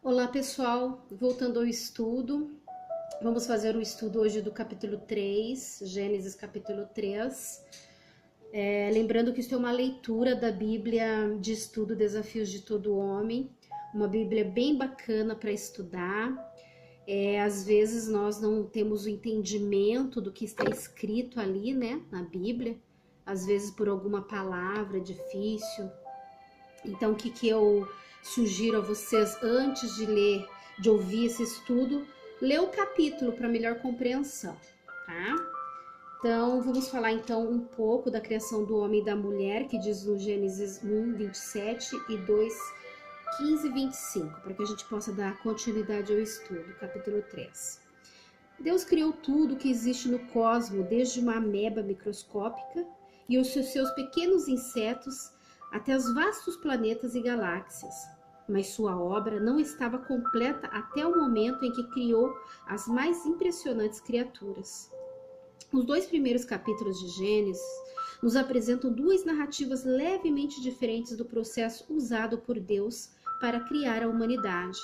Olá pessoal, voltando ao estudo, vamos fazer o estudo hoje do capítulo 3, Gênesis capítulo 3. Lembrando que isso é uma leitura da Bíblia de estudo Desafios de Todo Homem, uma Bíblia bem bacana para estudar. Às vezes nós não temos o entendimento do que está escrito ali, né, na Bíblia, às vezes por alguma palavra difícil. Então, o que eu sugiro a vocês antes de ler, de ouvir esse estudo, ler o capítulo para melhor compreensão, tá? Então, vamos falar então um pouco da criação do homem e da mulher, que diz no Gênesis 1, 27 e 2, 15 e 25, para que a gente possa dar continuidade ao estudo, capítulo 3. Deus criou tudo que existe no cosmos, desde uma ameba microscópica e os seus pequenos insetos, até os vastos planetas e galáxias. Mas sua obra não estava completa até o momento em que criou as mais impressionantes criaturas. Os dois primeiros capítulos de Gênesis nos apresentam duas narrativas levemente diferentes do processo usado por Deus para criar a humanidade.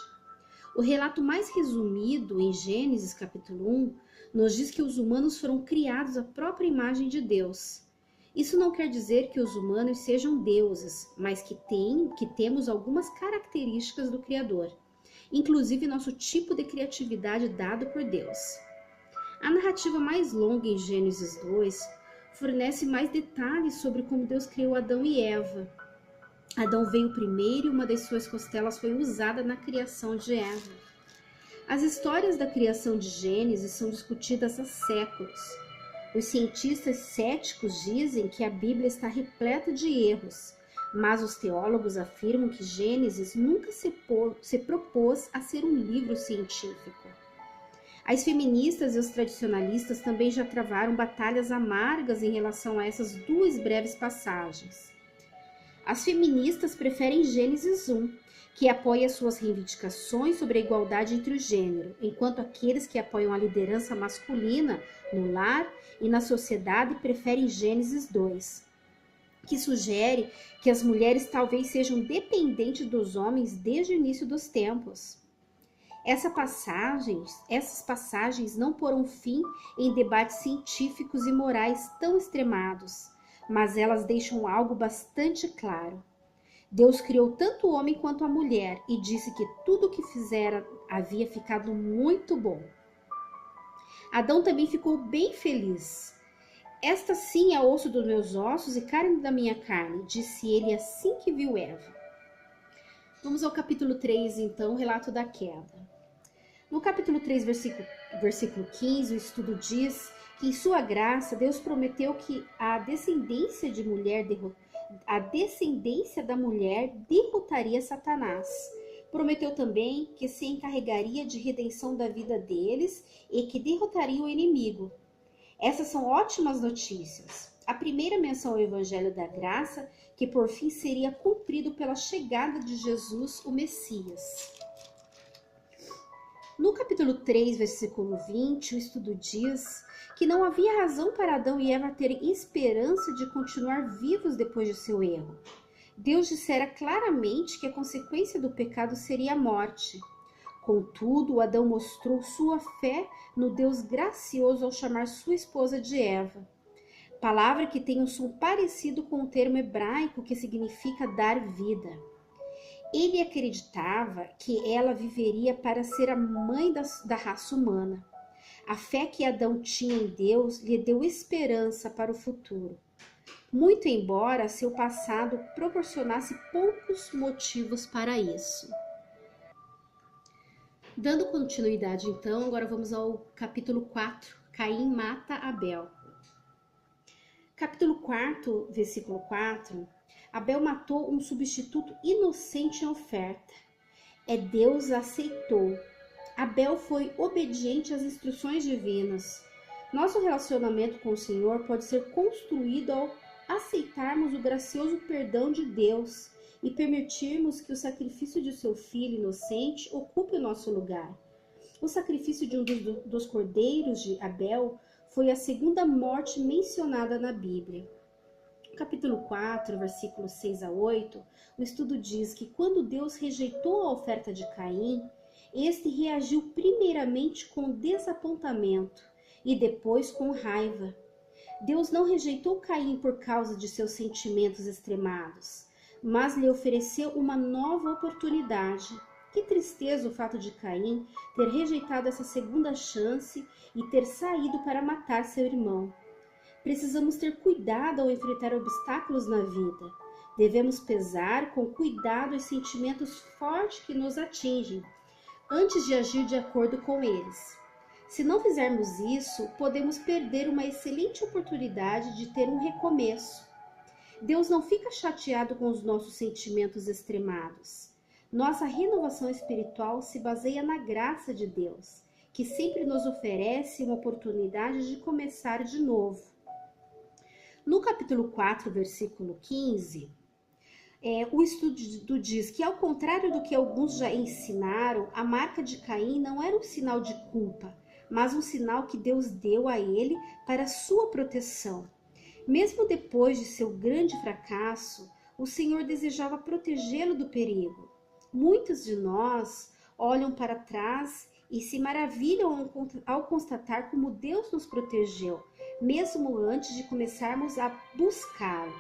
O relato mais resumido em Gênesis capítulo 1 nos diz que os humanos foram criados à própria imagem de Deus. Isso não quer dizer que os humanos sejam deuses, mas que temos algumas características do Criador, inclusive nosso tipo de criatividade dado por Deus. A narrativa mais longa em Gênesis 2 fornece mais detalhes sobre como Deus criou Adão e Eva. Adão veio primeiro e uma das suas costelas foi usada na criação de Eva. As histórias da criação de Gênesis são discutidas há séculos. Os cientistas céticos dizem que a Bíblia está repleta de erros, mas os teólogos afirmam que Gênesis nunca se propôs a ser um livro científico. As feministas e os tradicionalistas também já travaram batalhas amargas em relação a essas duas breves passagens. As feministas preferem Gênesis 1, que apoia suas reivindicações sobre a igualdade entre o gênero, enquanto aqueles que apoiam a liderança masculina no lar e na sociedade preferem Gênesis 2, que sugere que as mulheres talvez sejam dependentes dos homens desde o início dos tempos. Essas passagens não porão fim em debates científicos e morais tão extremados, mas elas deixam algo bastante claro. Deus criou tanto o homem quanto a mulher e disse que tudo o que fizera havia ficado muito bom. Adão também ficou bem feliz. Esta sim é osso dos meus ossos e carne da minha carne, disse ele assim que viu Eva. Vamos ao capítulo 3, então, relato da queda. No capítulo 3, versículo 15, o estudo diz que em sua graça Deus prometeu que a descendência da mulher derrotaria Satanás. Prometeu também que se encarregaria de redenção da vida deles e que derrotaria o inimigo. Essas são ótimas notícias. A primeira menção ao Evangelho da Graça, que por fim seria cumprido pela chegada de Jesus, o Messias. No capítulo 3, versículo 20, o estudo diz que não havia razão para Adão e Eva terem esperança de continuar vivos depois de seu erro. Deus dissera claramente que a consequência do pecado seria a morte. Contudo, Adão mostrou sua fé no Deus gracioso ao chamar sua esposa de Eva, palavra que tem um som parecido com o termo hebraico que significa dar vida. Ele acreditava que ela viveria para ser a mãe da raça humana. A fé que Adão tinha em Deus lhe deu esperança para o futuro, muito embora seu passado proporcionasse poucos motivos para isso. Dando continuidade, então, agora vamos ao capítulo 4, Caim mata Abel. Capítulo 4, versículo 4, Abel matou um substituto inocente em oferta. Deus aceitou. Abel foi obediente às instruções divinas. Nosso relacionamento com o Senhor pode ser construído ao aceitarmos o gracioso perdão de Deus e permitirmos que o sacrifício de seu filho inocente ocupe o nosso lugar. O sacrifício de um dos cordeiros de Abel foi a segunda morte mencionada na Bíblia. Capítulo 4, versículos 6 a 8, o estudo diz que quando Deus rejeitou a oferta de Caim, este reagiu primeiramente com desapontamento e depois com raiva. Deus não rejeitou Caim por causa de seus sentimentos extremados, mas lhe ofereceu uma nova oportunidade. Que tristeza o fato de Caim ter rejeitado essa segunda chance e ter saído para matar seu irmão. Precisamos ter cuidado ao enfrentar obstáculos na vida. Devemos pesar com cuidado os sentimentos fortes que nos atingem, antes de agir de acordo com eles. Se não fizermos isso, podemos perder uma excelente oportunidade de ter um recomeço. Deus não fica chateado com os nossos sentimentos extremados. Nossa renovação espiritual se baseia na graça de Deus, que sempre nos oferece uma oportunidade de começar de novo. No capítulo 4, versículo 15, o estudo diz que, ao contrário do que alguns já ensinaram, a marca de Caim não era um sinal de culpa, mas um sinal que Deus deu a ele para sua proteção. Mesmo depois de seu grande fracasso, o Senhor desejava protegê-lo do perigo. Muitos de nós olham para trás e se maravilham ao constatar como Deus nos protegeu, mesmo antes de começarmos a buscá-lo.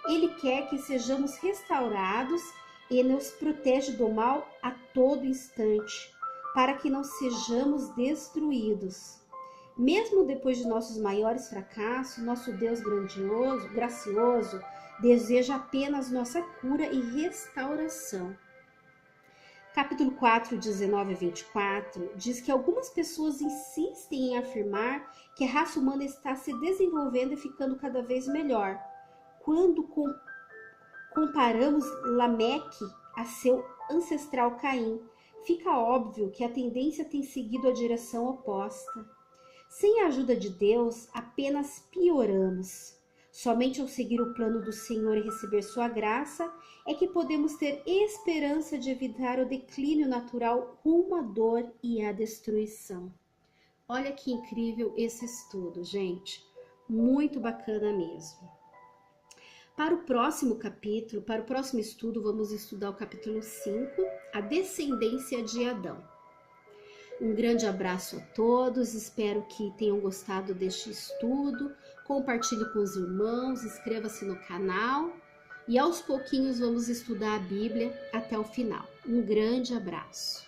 Ele quer que sejamos restaurados e nos protege do mal a todo instante, para que não sejamos destruídos. Mesmo depois de nossos maiores fracassos, nosso Deus grandioso, gracioso, deseja apenas nossa cura e restauração. Capítulo 4, 19 a 24, diz que algumas pessoas insistem em afirmar que a raça humana está se desenvolvendo e ficando cada vez melhor. Quando comparamos Lameque a seu ancestral Caim, fica óbvio que a tendência tem seguido a direção oposta. Sem a ajuda de Deus, apenas pioramos. Somente ao seguir o plano do Senhor e receber sua graça é que podemos ter esperança de evitar o declínio natural rumo à dor e à destruição. Olha que incrível esse estudo, gente. Muito bacana mesmo. Para o próximo capítulo, para o próximo estudo, vamos estudar o capítulo 5, a descendência de Adão. Um grande abraço a todos, espero que tenham gostado deste estudo. Compartilhe com os irmãos, inscreva-se no canal e aos pouquinhos vamos estudar a Bíblia até o final. Um grande abraço.